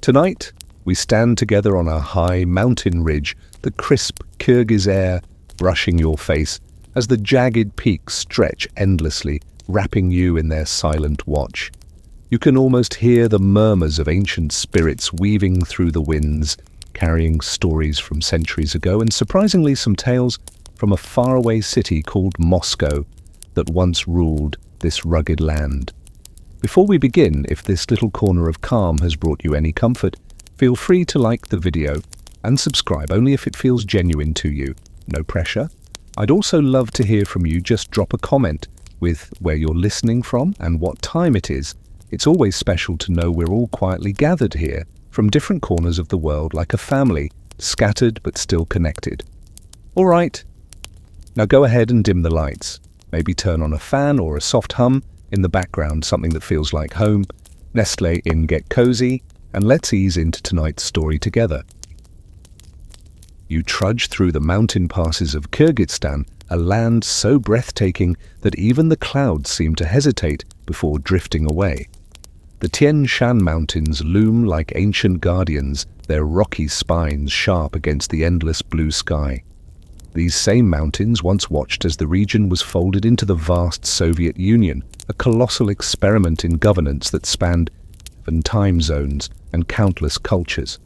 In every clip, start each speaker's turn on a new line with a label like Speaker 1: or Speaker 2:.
Speaker 1: Tonight, we stand together on a high mountain ridge, the crisp Kyrgyz air brushing your face as the jagged peaks stretch endlessly, wrapping you in their silent watch. You can almost hear the murmurs of ancient spirits weaving through the winds, carrying stories from centuries ago and surprisingly some tales from a faraway city called Moscow that once ruled this rugged land. Before we begin, if this little corner of calm has brought you any comfort, feel free to like the video and subscribe only if it feels genuine to you. No pressure. I'd also love to hear from you. Just drop a comment with where you're listening from and what time it is. It's always special to know we're all quietly gathered here from different corners of the world like a family, scattered but still connected. All right, now go ahead and dim the lights. Maybe turn on a fan or a soft hum in the background, something that feels like home. Nestle in, get cozy, and let's ease into tonight's story together. You trudge through the mountain passes of Kyrgyzstan, a land so breathtaking that even the clouds seem to hesitate before drifting away. The Tian Shan Mountains loom like ancient guardians, their rocky spines sharp against the endless blue sky. These same mountains once watched as the region was folded into the vast Soviet Union, a colossal experiment in governance that spanned 7 time zones and countless cultures.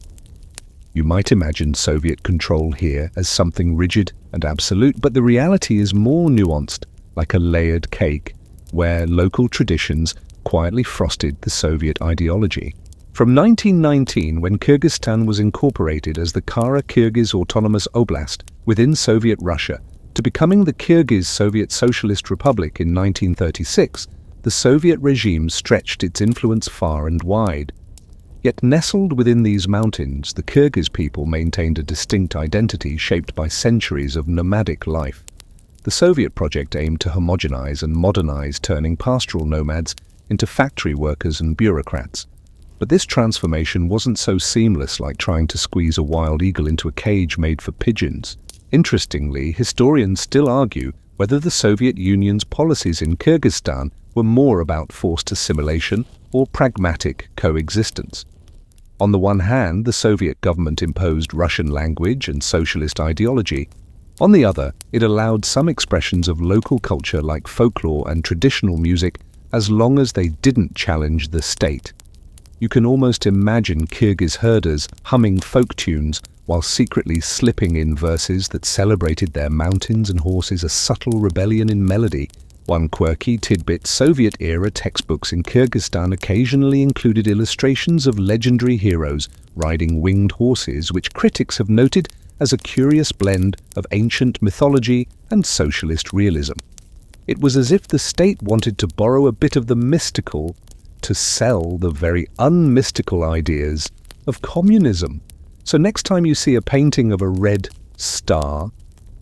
Speaker 1: You might imagine Soviet control here as something rigid and absolute, but the reality is more nuanced, like a layered cake, where local traditions quietly frosted the Soviet ideology. From 1919, when Kyrgyzstan was incorporated as the Kara-Kyrgyz Autonomous Oblast within Soviet Russia, to becoming the Kyrgyz Soviet Socialist Republic in 1936, the Soviet regime stretched its influence far and wide. Yet nestled within these mountains, the Kyrgyz people maintained a distinct identity shaped by centuries of nomadic life. The Soviet project aimed to homogenize and modernize, turning pastoral nomads into factory workers and bureaucrats. But this transformation wasn't so seamless like trying to squeeze a wild eagle into a cage made for pigeons. Interestingly, historians still argue whether the Soviet Union's policies in Kyrgyzstan were more about forced assimilation or pragmatic coexistence. On the one hand, the Soviet government imposed Russian language and socialist ideology. On the other, it allowed some expressions of local culture like folklore and traditional music as long as they didn't challenge the state. You can almost imagine Kyrgyz herders humming folk tunes while secretly slipping in verses that celebrated their mountains and horses, a subtle rebellion in melody. One quirky tidbit: Soviet-era textbooks in Kyrgyzstan occasionally included illustrations of legendary heroes riding winged horses, which critics have noted as a curious blend of ancient mythology and socialist realism. It was as if the state wanted to borrow a bit of the mystical to sell the very unmystical ideas of communism. So next time you see a painting of a red star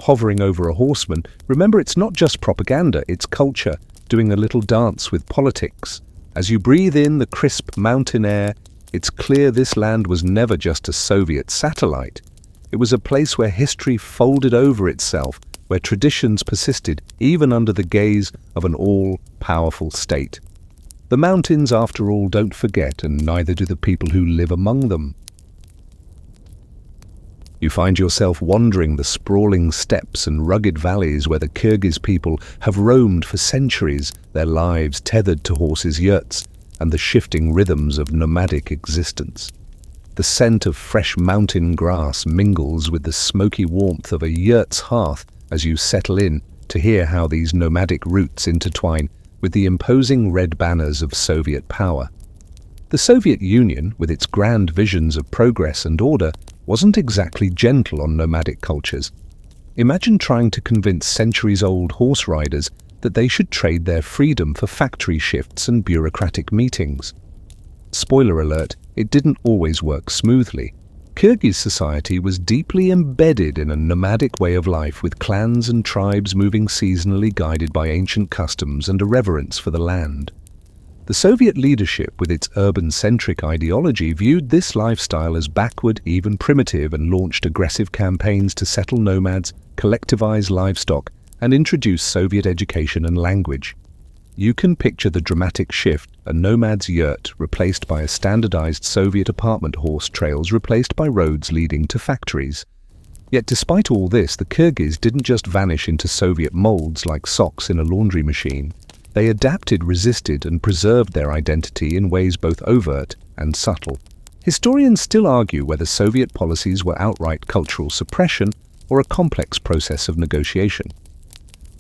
Speaker 1: hovering over a horseman, remember it's not just propaganda, it's culture doing a little dance with politics. As you breathe in the crisp mountain air, it's clear this land was never just a Soviet satellite. It was a place where history folded over itself, where traditions persisted even under the gaze of an all-powerful state. The mountains, after all, don't forget, and neither do the people who live among them. You find yourself wandering the sprawling steppes and rugged valleys where the Kyrgyz people have roamed for centuries, their lives tethered to horses' yurts and the shifting rhythms of nomadic existence. The scent of fresh mountain grass mingles with the smoky warmth of a yurt's hearth as you settle in to hear how these nomadic roots intertwine with the imposing red banners of Soviet power. The Soviet Union, with its grand visions of progress and order, wasn't exactly gentle on nomadic cultures. Imagine trying to convince centuries-old horse riders that they should trade their freedom for factory shifts and bureaucratic meetings. Spoiler alert, it didn't always work smoothly. Kyrgyz society was deeply embedded in a nomadic way of life, with clans and tribes moving seasonally, guided by ancient customs and a reverence for the land. The Soviet leadership, with its urban-centric ideology, viewed this lifestyle as backward, even primitive, and launched aggressive campaigns to settle nomads, collectivize livestock, and introduce Soviet education and language. You can picture the dramatic shift, a Nomads yurt replaced by a standardized Soviet apartment, horse trails replaced by roads leading to factories. Yet despite all this, the Kyrgyz didn't just vanish into Soviet molds like socks in a laundry machine. They adapted, resisted, and preserved their identity in ways both overt and subtle. Historians still argue whether Soviet policies were outright cultural suppression or a complex process of negotiation.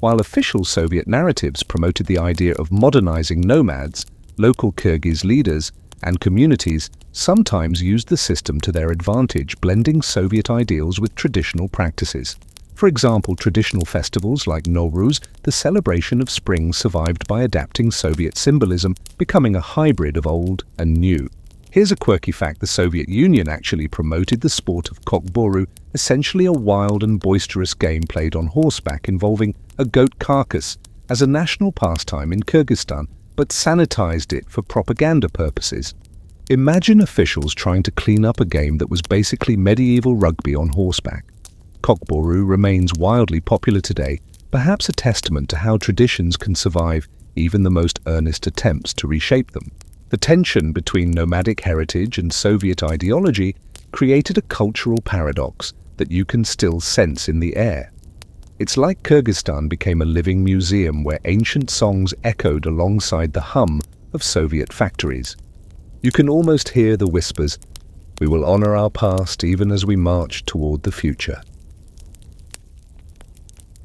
Speaker 1: While official Soviet narratives promoted the idea of modernizing nomads, local Kyrgyz leaders and communities sometimes used the system to their advantage, blending Soviet ideals with traditional practices. For example, traditional festivals like Nowruz, the celebration of spring, survived by adapting Soviet symbolism, becoming a hybrid of old and new. Here's a quirky fact: the Soviet Union actually promoted the sport of kokboru, essentially a wild and boisterous game played on horseback involving a goat carcass, as a national pastime in Kyrgyzstan, but sanitized it for propaganda purposes. Imagine officials trying to clean up a game that was basically medieval rugby on horseback. Kokboru remains wildly popular today, perhaps a testament to how traditions can survive even the most earnest attempts to reshape them. The tension between nomadic heritage and Soviet ideology created a cultural paradox that you can still sense in the air. It's like Kyrgyzstan became a living museum where ancient songs echoed alongside the hum of Soviet factories. You can almost hear the whispers, "We will honor our past even as we march toward the future."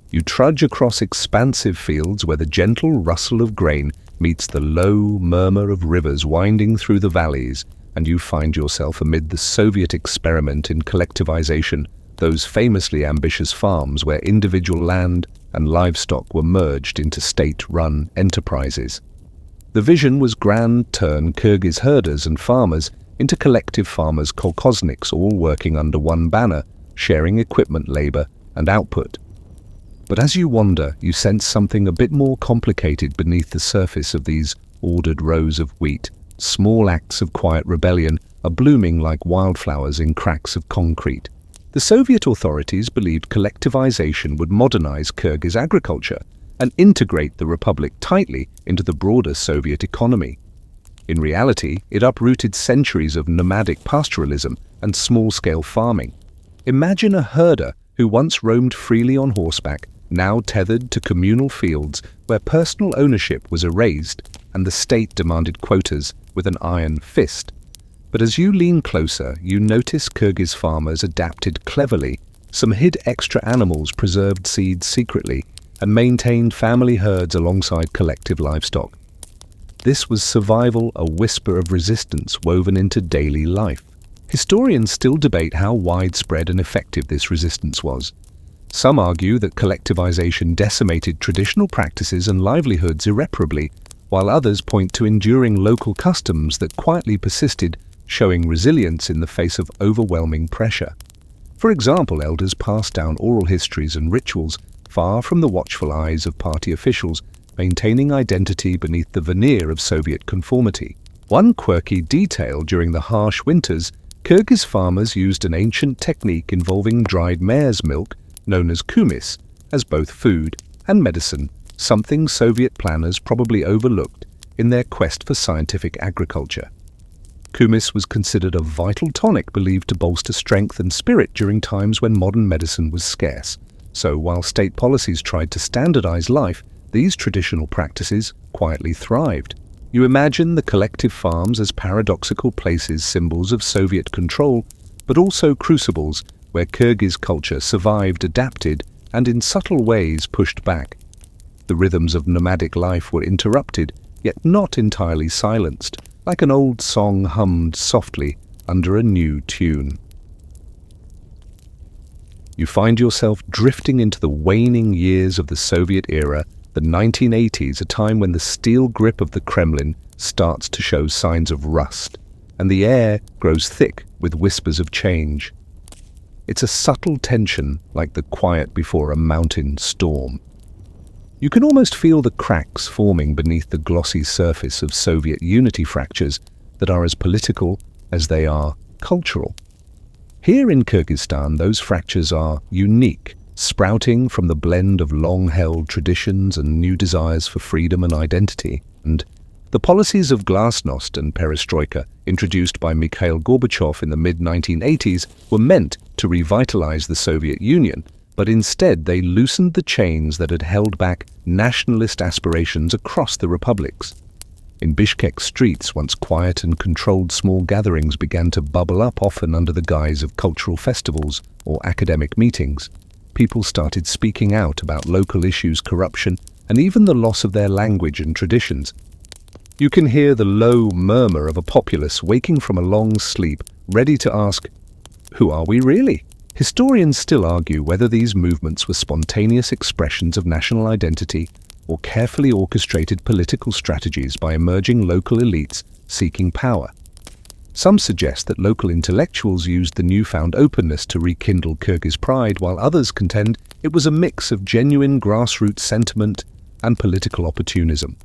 Speaker 1: You trudge across expansive fields where the gentle rustle of grain meets the low murmur of rivers winding through the valleys, and you find yourself amid the Soviet experiment in collectivization, those famously ambitious farms where individual land and livestock were merged into state-run enterprises. The vision was grand: turn Kyrgyz herders and farmers into collective farmers, kolkhozniks, all working under one banner, sharing equipment, labor, and output. But as you wander, you sense something a bit more complicated beneath the surface of these ordered rows of wheat. Small acts of quiet rebellion are blooming like wildflowers in cracks of concrete. The Soviet authorities believed collectivization would modernize Kyrgyz agriculture and integrate the republic tightly into the broader Soviet economy. In reality, it uprooted centuries of nomadic pastoralism and small-scale farming. Imagine a herder who once roamed freely on horseback, now tethered to communal fields where personal ownership was erased and the state demanded quotas with an iron fist. But as you lean closer, you notice Kyrgyz farmers adapted cleverly. Some hid extra animals, preserved seeds secretly, and maintained family herds alongside collective livestock. This was survival, a whisper of resistance woven into daily life. Historians still debate how widespread and effective this resistance was. Some argue that collectivization decimated traditional practices and livelihoods irreparably, while others point to enduring local customs that quietly persisted, showing resilience in the face of overwhelming pressure. For example, elders passed down oral histories and rituals, far from the watchful eyes of party officials, maintaining identity beneath the veneer of Soviet conformity. One quirky detail: during the harsh winters, Kyrgyz farmers used an ancient technique involving dried mare's milk, known as kumis, as both food and medicine, something Soviet planners probably overlooked in their quest for scientific agriculture. Kumis was considered a vital tonic, believed to bolster strength and spirit during times when modern medicine was scarce. So while state policies tried to standardize life, these traditional practices quietly thrived. You imagine the collective farms as paradoxical places, symbols of Soviet control, but also crucibles where Kyrgyz culture survived, adapted, and in subtle ways pushed back. The rhythms of nomadic life were interrupted, yet not entirely silenced, like an old song hummed softly under a new tune. You find yourself drifting into the waning years of the Soviet era, the 1980s, a time when the steel grip of the Kremlin starts to show signs of rust, and the air grows thick with whispers of change. It's a subtle tension, like the quiet before a mountain storm. You can almost feel the cracks forming beneath the glossy surface of Soviet unity, fractures that are as political as they are cultural. Here in Kyrgyzstan, those fractures are unique. sprouting from the blend of long-held traditions and new desires for freedom and identity. And the policies of glasnost and Perestroika, introduced by Mikhail Gorbachev in the mid-1980s, were meant to revitalize the Soviet Union, but instead they loosened the chains that had held back nationalist aspirations across the republics. In Bishkek streets, once quiet and controlled small gatherings began to bubble up, often under the guise of cultural festivals or academic meetings. People started speaking out about local issues, corruption, and even the loss of their language and traditions. You can hear the low murmur of a populace waking from a long sleep, ready to ask, "Who are we really?" Historians still argue whether these movements were spontaneous expressions of national identity or carefully orchestrated political strategies by emerging local elites seeking power. Some suggest that local intellectuals used the newfound openness to rekindle Kyrgyz pride, while others contend it was a mix of genuine grassroots sentiment and political opportunism.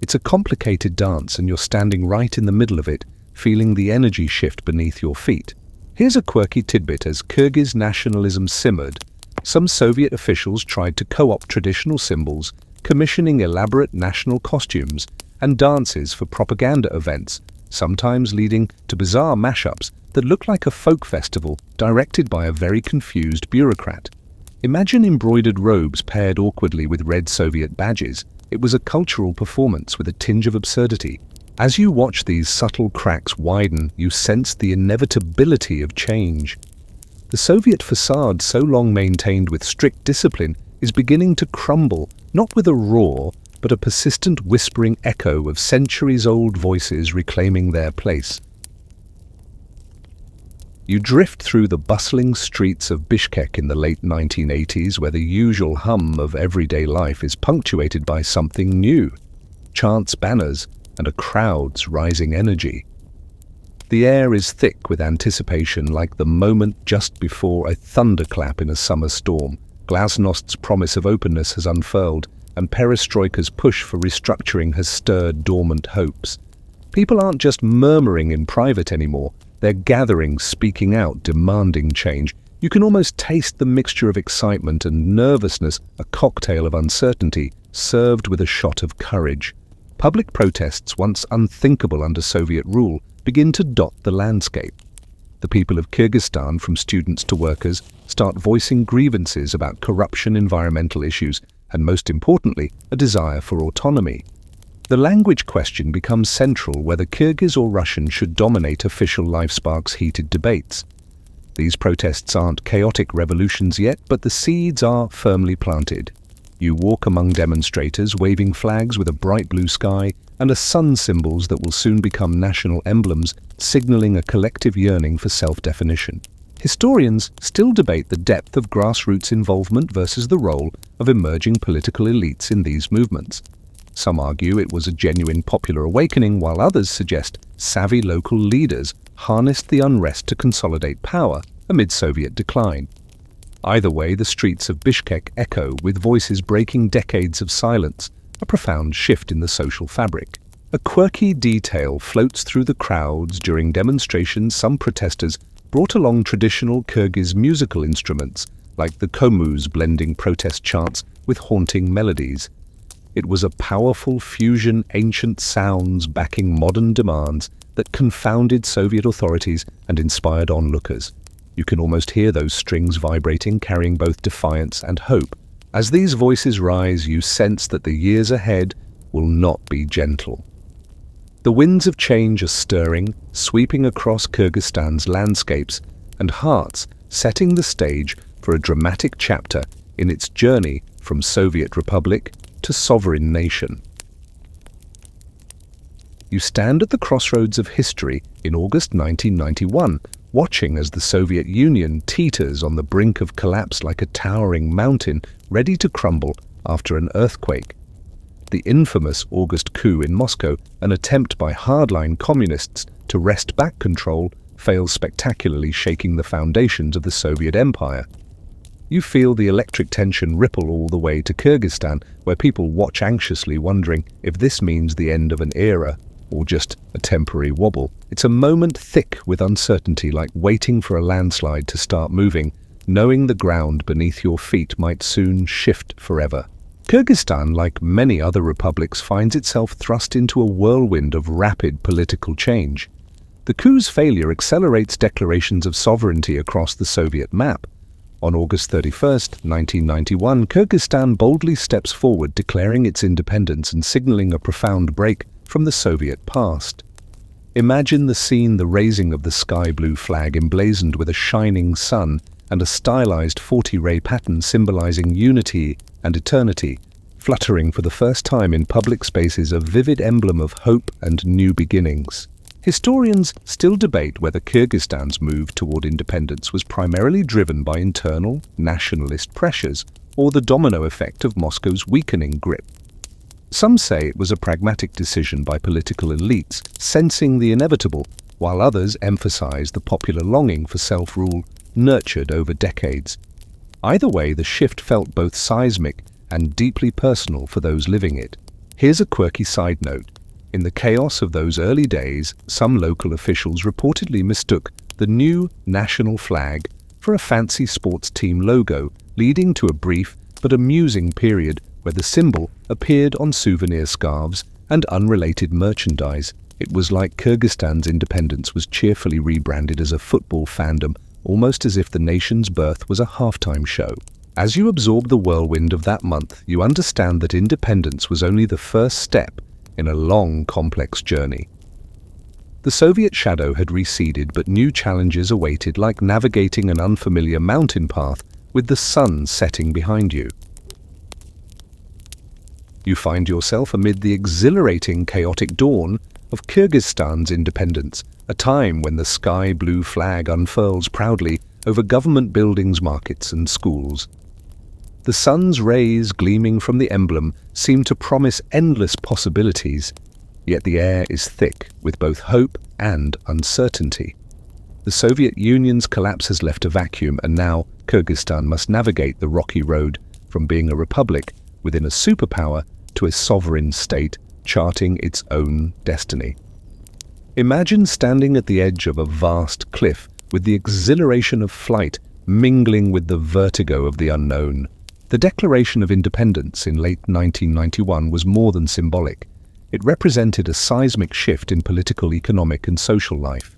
Speaker 1: It's a complicated dance, and you're standing right in the middle of it, feeling the energy shift beneath your feet. Here's a quirky tidbit. As Kyrgyz nationalism simmered, some Soviet officials tried to co-opt traditional symbols, commissioning elaborate national costumes and dances for propaganda events, sometimes leading to bizarre mashups that look like a folk festival directed by a very confused bureaucrat. Imagine embroidered robes paired awkwardly with red Soviet badges. It was a cultural performance with a tinge of absurdity. As you watch these subtle cracks widen, you sense the inevitability of change. The Soviet facade, so long maintained with strict discipline, is beginning to crumble, not with a roar, but a persistent whispering echo of centuries-old voices reclaiming their place. You drift through the bustling streets of Bishkek in the late 1980s, where the usual hum of everyday life is punctuated by something new: chants, banners, and a crowd's rising energy. The air is thick with anticipation, like the moment just before a thunderclap in a summer storm. Glasnost's promise of openness has unfurled, and Perestroika's push for restructuring has stirred dormant hopes. People aren't just murmuring in private anymore. They're gathering, speaking out, demanding change. You can almost taste the mixture of excitement and nervousness, a cocktail of uncertainty, served with a shot of courage. Public protests, once unthinkable under Soviet rule, begin to dot the landscape. The people of Kyrgyzstan, from students to workers, start voicing grievances about corruption, environmental issues, and most importantly, a desire for autonomy. The language question becomes central. Whether Kyrgyz or Russian should dominate official life sparks heated debates. These protests aren't chaotic revolutions yet, but the seeds are firmly planted. You walk among demonstrators waving flags with a bright blue sky and a sun symbols that will soon become national emblems, signaling a collective yearning for self-definition. Historians still debate the depth of grassroots involvement versus the role of emerging political elites in these movements. Some argue it was a genuine popular awakening, while others suggest savvy local leaders harnessed the unrest to consolidate power amid Soviet decline. Either way, the streets of Bishkek echo, with voices breaking decades of silence, a profound shift in the social fabric. A quirky detail floats through the crowds during demonstrations. Some protesters brought along traditional Kyrgyz musical instruments, like the komuz, blending protest chants with haunting melodies. It was a powerful fusion, ancient sounds backing modern demands that confounded Soviet authorities and inspired onlookers. You can almost hear those strings vibrating, carrying both defiance and hope. As these voices rise, you sense that the years ahead will not be gentle. The winds of change are stirring, sweeping across Kyrgyzstan's landscapes and hearts, setting the stage for a dramatic chapter in its journey from Soviet Republic to sovereign nation. You stand at the crossroads of history in August 1991, watching as the Soviet Union teeters on the brink of collapse like a towering mountain ready to crumble after an earthquake. The infamous August coup in Moscow, an attempt by hardline communists to wrest back control, fails spectacularly, shaking the foundations of the Soviet Empire. You feel the electric tension ripple all the way to Kyrgyzstan, where people watch anxiously, wondering if this means the end of an era or just a temporary wobble. It's a moment thick with uncertainty, like waiting for a landslide to start moving. knowing the ground beneath your feet might soon shift forever. Kyrgyzstan, like many other republics, finds itself thrust into a whirlwind of rapid political change. The coup's failure accelerates declarations of sovereignty across the Soviet map. On August 31st, 1991, Kyrgyzstan boldly steps forward, declaring its independence and signaling a profound break from the Soviet past. Imagine the scene: the raising of the sky blue flag emblazoned with a shining sun and a stylized 40-ray pattern symbolizing unity and eternity, fluttering for the first time in public spaces, a vivid emblem of hope and new beginnings. Historians still debate whether Kyrgyzstan's move toward independence was primarily driven by internal nationalist pressures or the domino effect of Moscow's weakening grip. Some say it was a pragmatic decision by political elites sensing the inevitable, while others emphasize the popular longing for self-rule nurtured over decades. Either way, the shift felt both seismic and deeply personal for those living it. Here's a quirky side note. In the chaos of those early days, some local officials reportedly mistook the new national flag for a fancy sports team logo, leading to a brief but amusing period where the symbol appeared on souvenir scarves and unrelated merchandise. It was like Kyrgyzstan's independence was cheerfully rebranded as a football fandom, almost as if the nation's birth was a halftime show. As you absorb the whirlwind of that month, you understand that independence was only the first step in a long, complex journey. The Soviet shadow had receded, but new challenges awaited, like navigating an unfamiliar mountain path with the sun setting behind you. You find yourself amid the exhilarating, chaotic dawn of Kyrgyzstan's independence, a time when the sky blue flag unfurls proudly over government buildings, markets, and schools. The sun's rays gleaming from the emblem seem to promise endless possibilities, yet the air is thick with both hope and uncertainty. The Soviet Union's collapse has left a vacuum, and now Kyrgyzstan must navigate the rocky road from being a republic within a superpower to a sovereign state, charting its own destiny. Imagine standing at the edge of a vast cliff with the exhilaration of flight mingling with the vertigo of the unknown. The Declaration of Independence in late 1991 was more than symbolic. It represented a seismic shift in political, economic, and social life.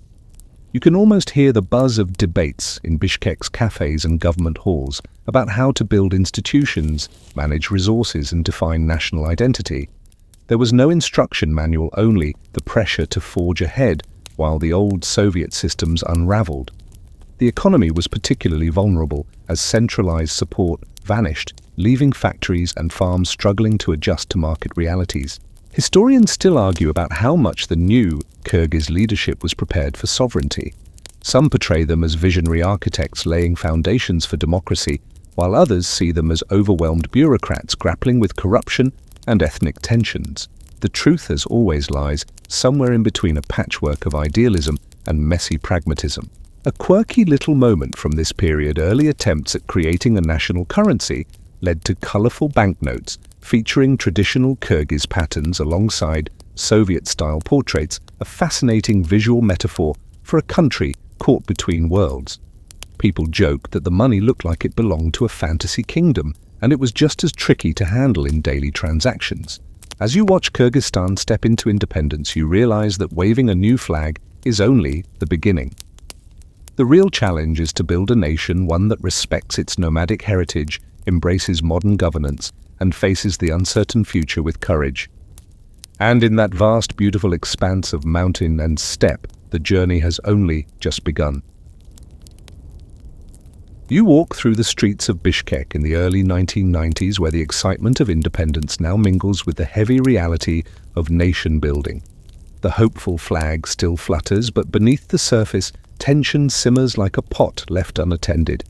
Speaker 1: You can almost hear the buzz of debates in Bishkek's cafes and government halls about how to build institutions, manage resources, and define national identity. There was no instruction manual, only the pressure to forge ahead while the old Soviet systems unraveled. The economy was particularly vulnerable as centralized support vanished, leaving factories and farms struggling to adjust to market realities. Historians still argue about how much the new Kyrgyz leadership was prepared for sovereignty. Some portray them as visionary architects laying foundations for democracy, while others see them as overwhelmed bureaucrats grappling with corruption and ethnic tensions. The truth, as always, lies somewhere in between a patchwork of idealism and messy pragmatism. A quirky little moment from this period: early attempts at creating a national currency led to colorful banknotes featuring traditional Kyrgyz patterns alongside Soviet-style portraits, a fascinating visual metaphor for a country caught between worlds. People joked that the money looked like it belonged to a fantasy kingdom, and it was just as tricky to handle in daily transactions. As you watch Kyrgyzstan step into independence, you realize that waving a new flag is only the beginning. The real challenge is to build a nation, one that respects its nomadic heritage, embraces modern governance, and faces the uncertain future with courage. And in that vast, beautiful expanse of mountain and steppe, the journey has only just begun. You walk through the streets of Bishkek in the early 1990s, where the excitement of independence now mingles with the heavy reality of nation building. The hopeful flag still flutters, but beneath the surface, tension simmers like a pot left unattended.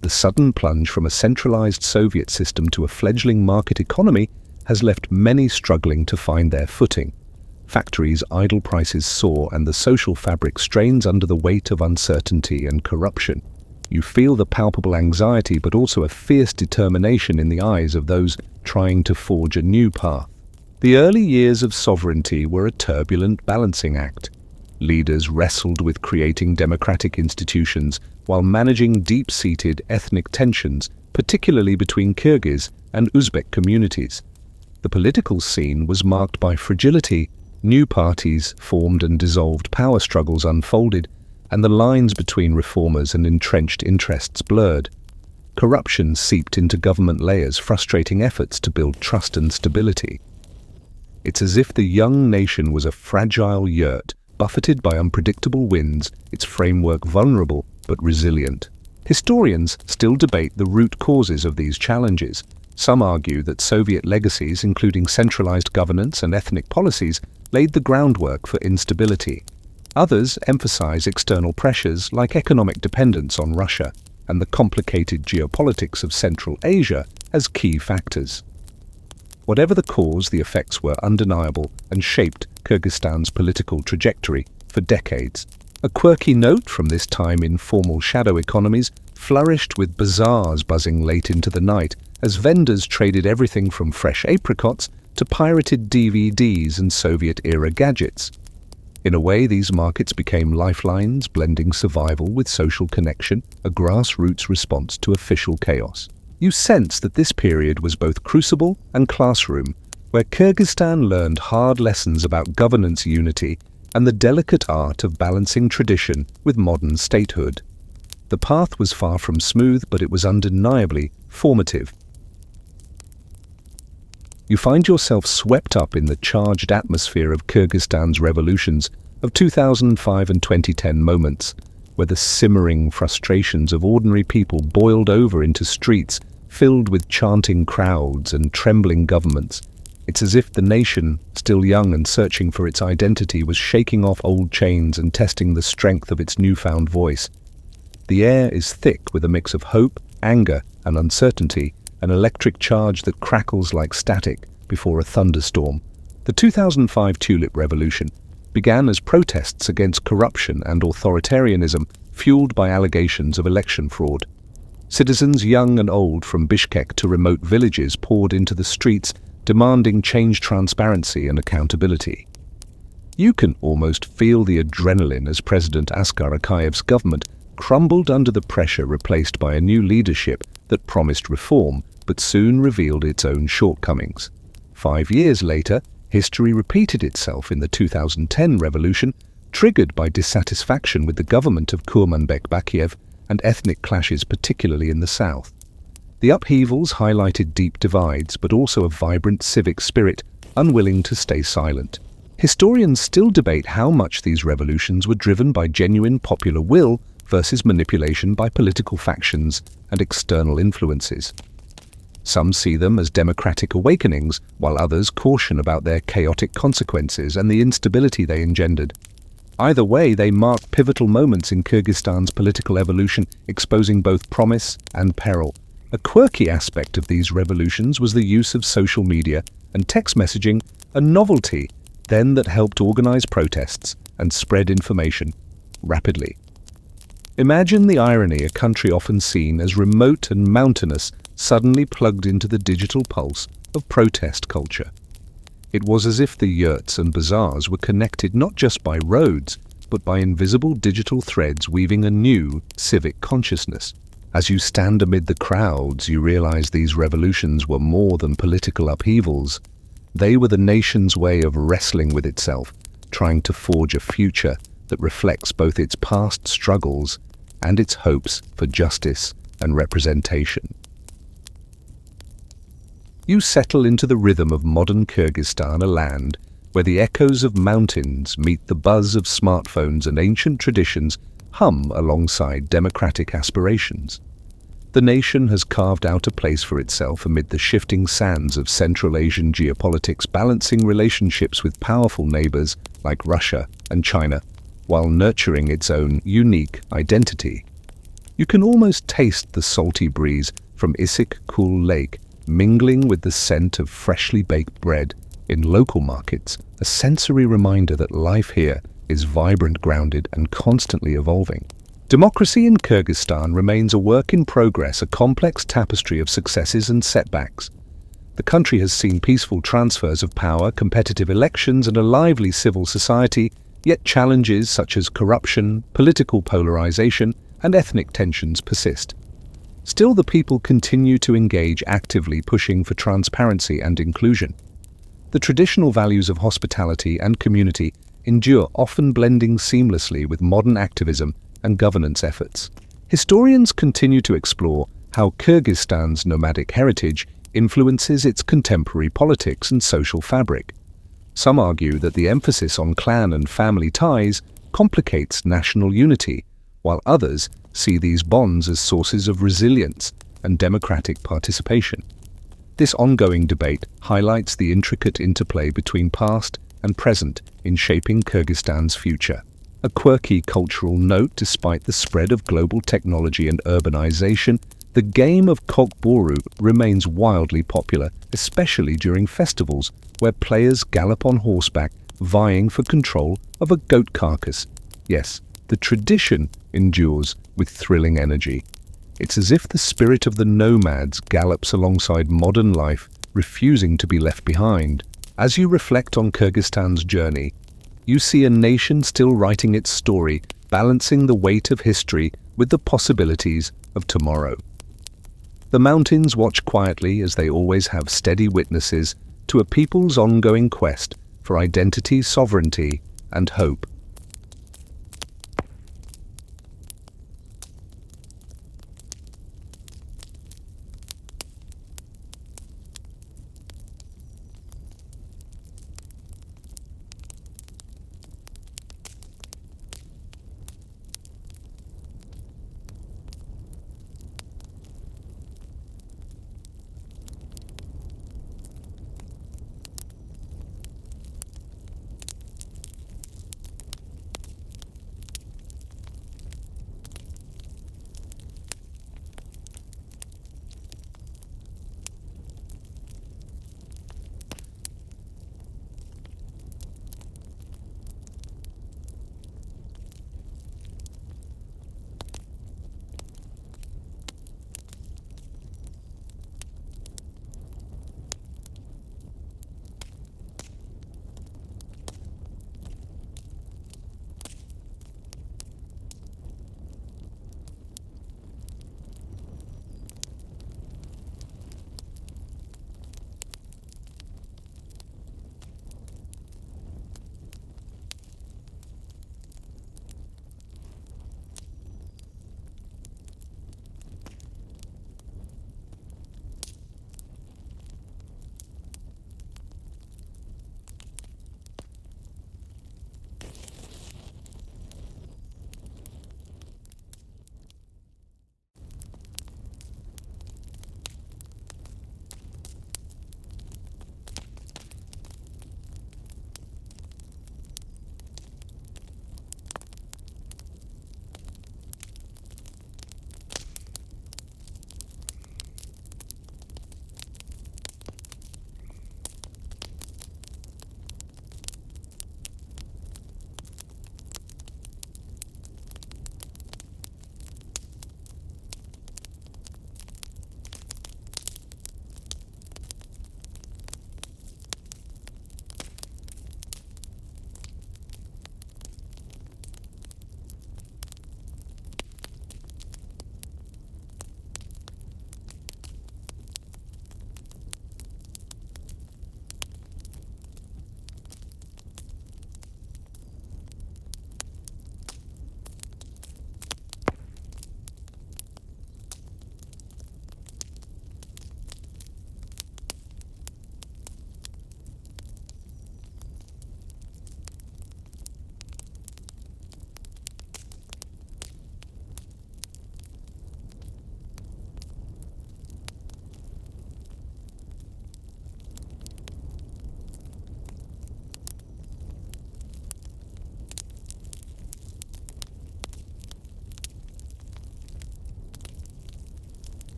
Speaker 1: The sudden plunge from a centralized Soviet system to a fledgling market economy has left many struggling to find their footing. Factories' idle prices soar, and the social fabric strains under the weight of uncertainty and corruption. You feel the palpable anxiety, but also a fierce determination in the eyes of those trying to forge a new path. The early years of sovereignty were a turbulent balancing act. Leaders wrestled with creating democratic institutions while managing deep-seated ethnic tensions, particularly between Kyrgyz and Uzbek communities. The political scene was marked by fragility. New parties formed and dissolved, power struggles unfolded, and the lines between reformers and entrenched interests blurred. Corruption seeped into government layers, frustrating efforts to build trust and stability. It's as if the young nation was a fragile yurt, buffeted by unpredictable winds, its framework vulnerable but resilient. Historians still debate the root causes of these challenges. Some argue that Soviet legacies, including centralized governance and ethnic policies, laid the groundwork for instability. Others emphasize external pressures like economic dependence on Russia and the complicated geopolitics of Central Asia as key factors. Whatever the cause, the effects were undeniable and shaped Kyrgyzstan's political trajectory for decades. A quirky note from this time, informal shadow economies flourished with bazaars buzzing late into the night as vendors traded everything from fresh apricots to pirated DVDs and Soviet-era gadgets. In a way, these markets became lifelines, blending survival with social connection, a grassroots response to official chaos. You sense that this period was both crucible and classroom, where Kyrgyzstan learned hard lessons about governance unity and the delicate art of balancing tradition with modern statehood. The path was far from smooth, but it was undeniably formative. You find yourself swept up in the charged atmosphere of Kyrgyzstan's revolutions of 2005 and 2010 moments, where the simmering frustrations of ordinary people boiled over into streets filled with chanting crowds and trembling governments. It's as if the nation, still young and searching for its identity, was shaking off old chains and testing the strength of its newfound voice. The air is thick with a mix of hope, anger, and uncertainty, an electric charge that crackles like static before a thunderstorm. The 2005 Tulip Revolution began as protests against corruption and authoritarianism, fueled by allegations of election fraud. Citizens young and old, from Bishkek to remote villages, poured into the streets, demanding change, transparency, and accountability. You can almost feel the adrenaline as President Askar Akayev's government crumbled under the pressure, replaced by a new leadership that promised reform but soon revealed its own shortcomings. 5 years later, history repeated itself in the 2010 revolution, triggered by dissatisfaction with the government of Kurmanbek Bakiev and ethnic clashes, particularly in the south. The upheavals highlighted deep divides, but also a vibrant civic spirit, unwilling to stay silent. Historians still debate how much these revolutions were driven by genuine popular will versus manipulation by political factions and external influences. Some see them as democratic awakenings, while others caution about their chaotic consequences and the instability they engendered. Either way, they mark pivotal moments in Kyrgyzstan's political evolution, exposing both promise and peril. A quirky aspect of these revolutions was the use of social media and text messaging, a novelty then that helped organize protests and spread information rapidly. Imagine the irony: a country often seen as remote and mountainous suddenly plugged into the digital pulse of protest culture. It was as if the yurts and bazaars were connected not just by roads, but by invisible digital threads weaving a new civic consciousness. As you stand amid the crowds, you realize these revolutions were more than political upheavals. They were the nation's way of wrestling with itself, trying to forge a future that reflects both its past struggles and its hopes for justice and representation. You settle into the rhythm of modern Kyrgyzstan, a land where the echoes of mountains meet the buzz of smartphones and ancient traditions hum alongside democratic aspirations. The nation has carved out a place for itself amid the shifting sands of Central Asian geopolitics, balancing relationships with powerful neighbors like Russia and China, while nurturing its own unique identity. You can almost taste the salty breeze from Issyk-Kul Lake, mingling with the scent of freshly baked bread in local markets, a sensory reminder that life here is vibrant, grounded, and constantly evolving. Democracy in Kyrgyzstan remains a work in progress, a complex tapestry of successes and setbacks. The country has seen peaceful transfers of power, competitive elections, and a lively civil society, Yet challenges such as corruption, political polarization, and ethnic tensions persist. Still, the people continue to engage actively, pushing for transparency and inclusion. The traditional values of hospitality and community endure, often blending seamlessly with modern activism and governance efforts. Historians continue to explore how Kyrgyzstan's nomadic heritage influences its contemporary politics and social fabric. Some argue that the emphasis on clan and family ties complicates national unity, while others see these bonds as sources of resilience and democratic participation. This ongoing debate highlights the intricate interplay between past and present in shaping Kyrgyzstan's future. A quirky cultural note: despite the spread of global technology and urbanization, the game of kokboru remains wildly popular, especially during festivals where players gallop on horseback, vying for control of a goat carcass. Yes, the tradition endures with thrilling energy. It's as if the spirit of the nomads gallops alongside modern life, refusing to be left behind. As you reflect on Kyrgyzstan's journey, you see a nation still writing its story, balancing the weight of history with the possibilities of tomorrow. The mountains watch quietly, as they always have, steady witnesses to a people's ongoing quest for identity, sovereignty, and hope.